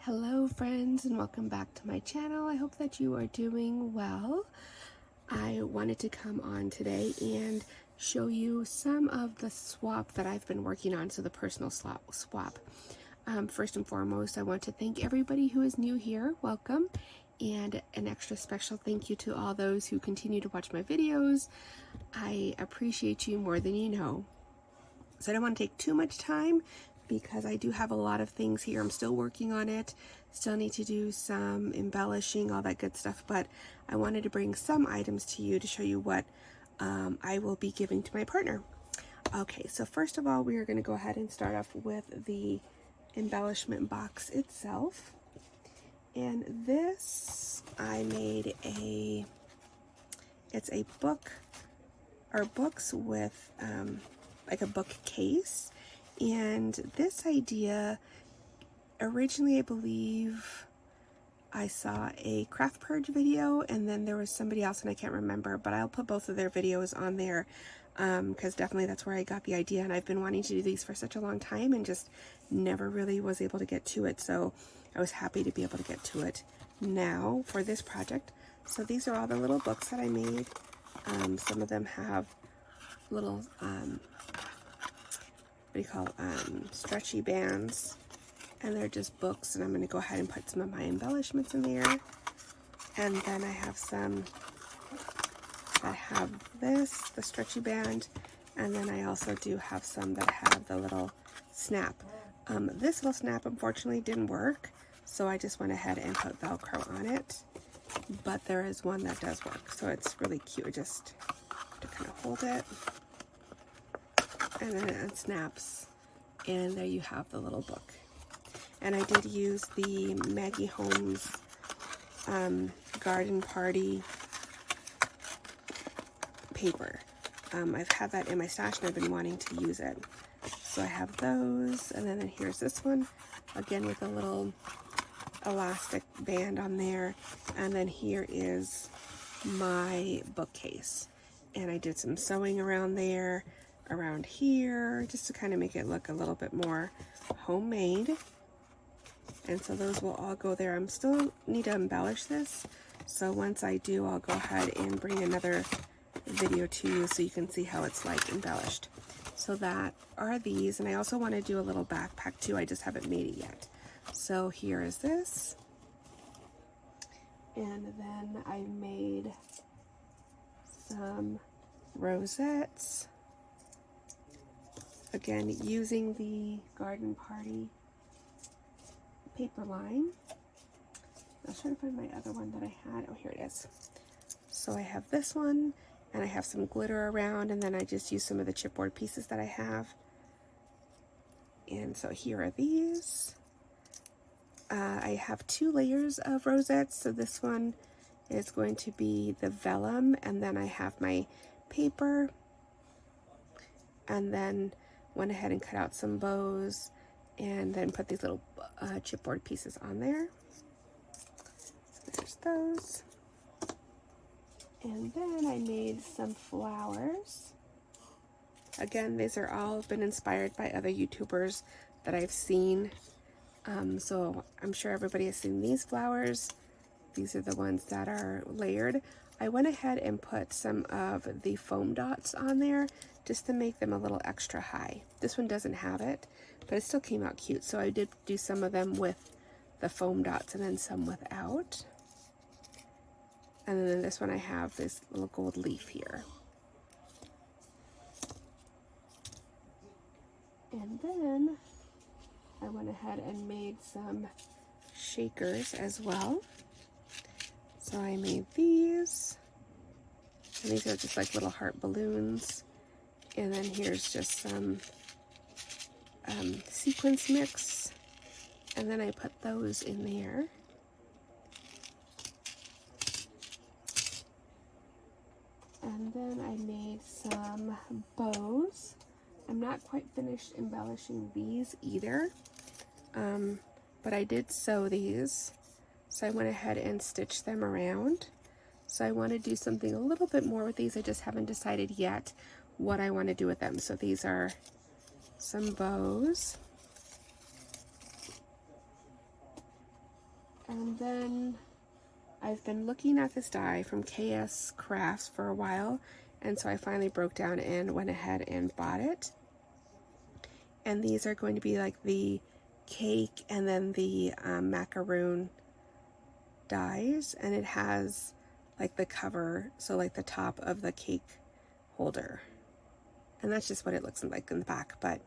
Hello friends, and welcome back to my channel. I hope that you are doing well. I wanted to come on today and show you some of the swap that I've been working on, so the personal swap. First and foremost, I want to thank everybody who is new here. Welcome. And an extra special thank you to all those who continue to watch my videos. I appreciate you more than you know. So I don't want to take too much time because I do have a lot of things here. I'm still working on it. Still need to do some embellishing, all that good stuff. But I wanted to bring some items to you to show you what I will be giving to my partner. Okay, so first of all, we are going to go ahead and start off with the embellishment box itself. And this, I made it's a book, or books with like a bookcase. And this idea, originally I believe I saw a Craftpurge video, and then there was somebody else and I can't remember, but I'll put both of their videos on there because definitely that's where I got the idea, and I've been wanting to do these for such a long time and just never really was able to get to it. So I was happy to be able to get to it now for this project. So these are all the little books that I made. Some of them have little stretchy bands, and they're just books, and I'm going to go ahead and put some of my embellishments in there. And then I have some that have this, the stretchy band, and then I also do have some that have the little snap. This little snap unfortunately didn't work, so I just went ahead and put Velcro on it, but there is one that does work, so it's really cute. Just to kind of hold it, and then it snaps, and there you have the little book. And I did use the Maggie Holmes'Garden Party paper. I've had that in my stash and I've been wanting to use it. So I have those, and then here's this one, again with a little elastic band on there. And then here is my bookcase. And I did some sewing around there, around here, just to kind of make it look a little bit more homemade. And so those will all go there. I'm still need to embellish this, so once I do, I'll go ahead and bring another video to you so you can see how it's like embellished. So that are these, and I also want to do a little backpack too. I just haven't made it yet. So here is this, and then I made some rosettes, again using the Garden Party paper line. I was trying to find my other one that I had. Oh, here it is. So I have this one, and I have some glitter around, and then I just use some of the chipboard pieces that I have. And so here are these. I have 2 layers of rosettes. So this one is going to be the vellum, and then I have my paper, and then went ahead and cut out some bows, and then put these little chipboard pieces on there. So there's those. And then I made some flowers. Again, these are all been inspired by other YouTubers that I've seen. So I'm sure everybody has seen these flowers. These are the ones that are layered. I went ahead and put some of the foam dots on there just to make them a little extra high. This one doesn't have it, but it still came out cute. So I did do some of them with the foam dots and then some without. And then this one I have this little gold leaf here. And then I went ahead and made some shakers as well. So I made these, and these are just like little heart balloons. And then here's just some sequins mix, and then I put those in there. And then I made some bows. I'm not quite finished embellishing these either, but I did sew these, so I went ahead and stitched them around. So I want to do something a little bit more with these. I just haven't decided yet what I want to do with them. So these are some bows. And then I've been looking at this die from KS Crafts for a while, and so I finally broke down and went ahead and bought it. And these are going to be like the cake and then the macaroon dies, and it has like the cover, so like the top of the cake holder, and that's just what it looks like in the back. But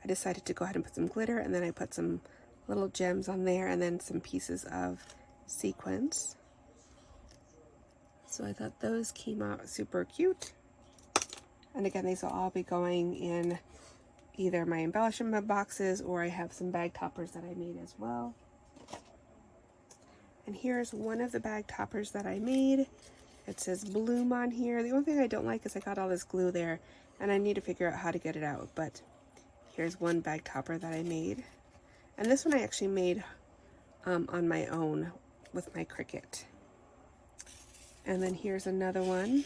I decided to go ahead and put some glitter, and then I put some little gems on there, and then some pieces of sequins. So I thought those came out super cute. And again, these will all be going in either my embellishment boxes, or I have some bag toppers that I made as well. And here's one of the bag toppers that I made. It says bloom on here. The only thing I don't like is I got all this glue there, and I need to figure out how to get it out. But here's one bag topper that I made. And this one I actually made on my own with my Cricut. And then here's another one.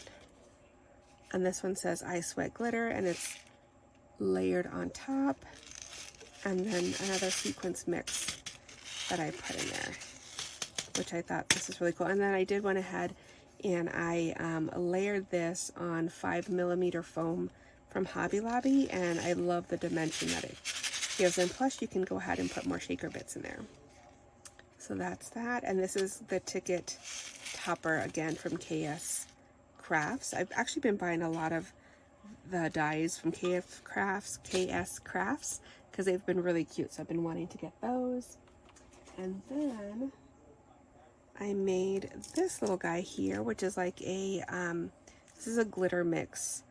And this one says I Sweat Glitter, and it's layered on top. And then another sequence mix that I put in there, which I thought this is really cool. And then I did went ahead and I layered this on 5mm foam from Hobby Lobby, and I love the dimension that it gives. And plus you can go ahead and put more shaker bits in there. So that's that. And this is the ticket topper again from KS Crafts. I've actually been buying a lot of the dies from KS Crafts because they've been really cute, so I've been wanting to get those. And then I made this little guy here, which is like a this is a glitter mix,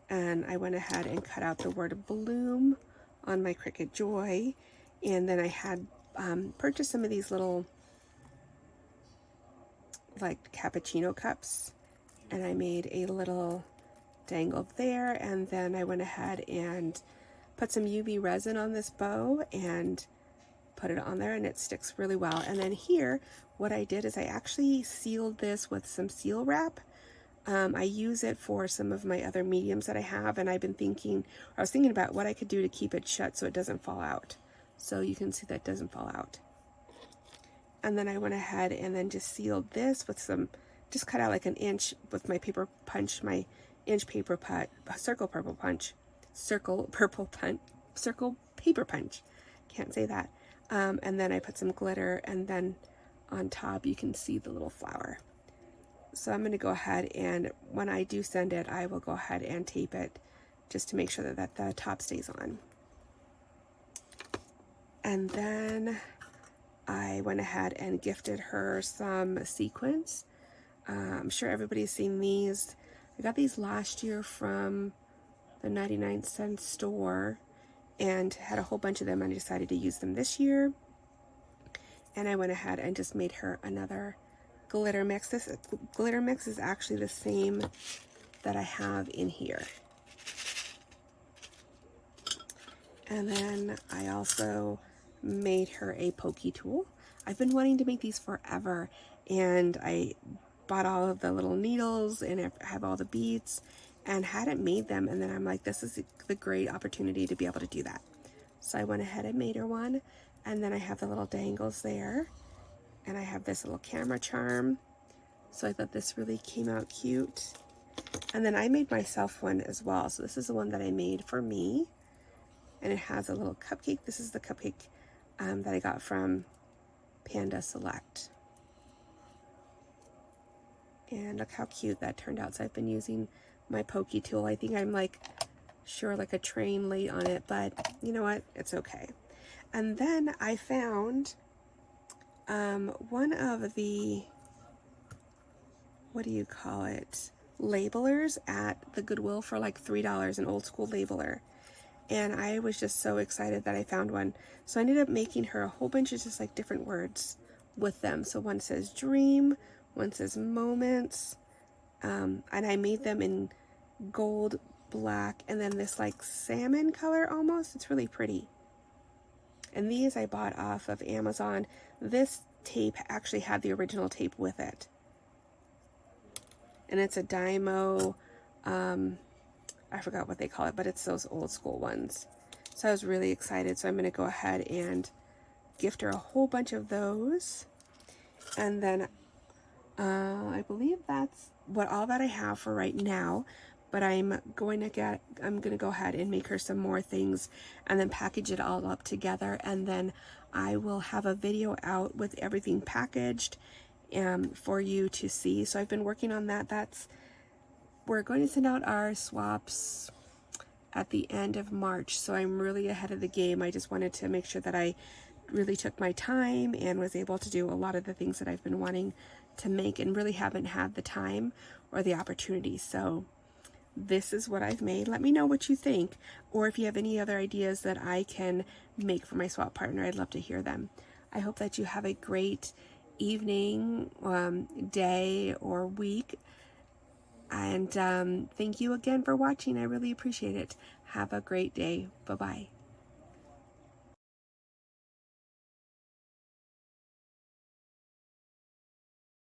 and I went ahead and cut out the word bloom on my Cricut Joy. And then I had purchased some of these little like cappuccino cups, and I made a little dangle there. And then I went ahead and put some UV resin on this bow and put it on there, and it sticks really well. And then here what I did is I actually sealed this with some seal wrap. I use it for some of my other mediums that I have, and I was thinking about what I could do to keep it shut so it doesn't fall out. So you can see that it doesn't fall out. And then I went ahead and then just sealed this with some, just cut out like an inch with my paper punch, my inch paper circle paper punch. Can't say that. And then I put some glitter, and then on top you can see the little flower. So I'm going to go ahead, and when I do send it, I will go ahead and tape it just to make sure that the top stays on. And then I went ahead and gifted her some sequins. I'm sure everybody's seen these. I got these last year from the 99-cent store and had a whole bunch of them, and I decided to use them this year. And I went ahead and just made her another glitter mix. This glitter mix is actually the same that I have in here. And then I also made her a pokey tool. I've been wanting to make these forever, and I bought all of the little needles and I have all the beads and hadn't made them, and then I'm like, this is the great opportunity to be able to do that. So I went ahead and made her one, and then I have the little dangles there, and I have this little camera charm. So I thought this really came out cute. And then I made myself one as well. So this is the one that I made for me, and it has a little cupcake. This is the cupcake that I got from Panda Select. And look how cute that turned out. So I've been using my pokey tool. I think I'm like a train late on it, but you know what? It's okay. And then I found one of the, what do you call it, labelers at the Goodwill for like $3, an old school labeler. And I was just so excited that I found one. So I ended up making her a whole bunch of just like different words with them. So one says dream, one says moments, and I made them in gold, black, and then this like salmon color almost. It's really pretty. And these I bought off of Amazon. This tape actually had the original tape with it. And it's a Dymo, I forgot what they call it, but it's those old school ones. So I was really excited. So I'm going to go ahead and gift her a whole bunch of those. And then I believe that's all that I have for right now. But I'm going to go ahead and make her some more things and then package it all up together, and then I will have a video out with everything packaged for you to see. So I've been working on that. We're going to send out our swaps at the end of March, so I'm really ahead of the game. I just wanted to make sure that I really took my time and was able to do a lot of the things that I've been wanting to make and really haven't had the time or the opportunity. So this is what I've made. Let me know what you think, or if you have any other ideas that I can make for my swap partner. I'd love to hear them. I hope that you have a great evening, day, or week. And thank you again for watching. I really appreciate it. Have a great day. Bye-bye.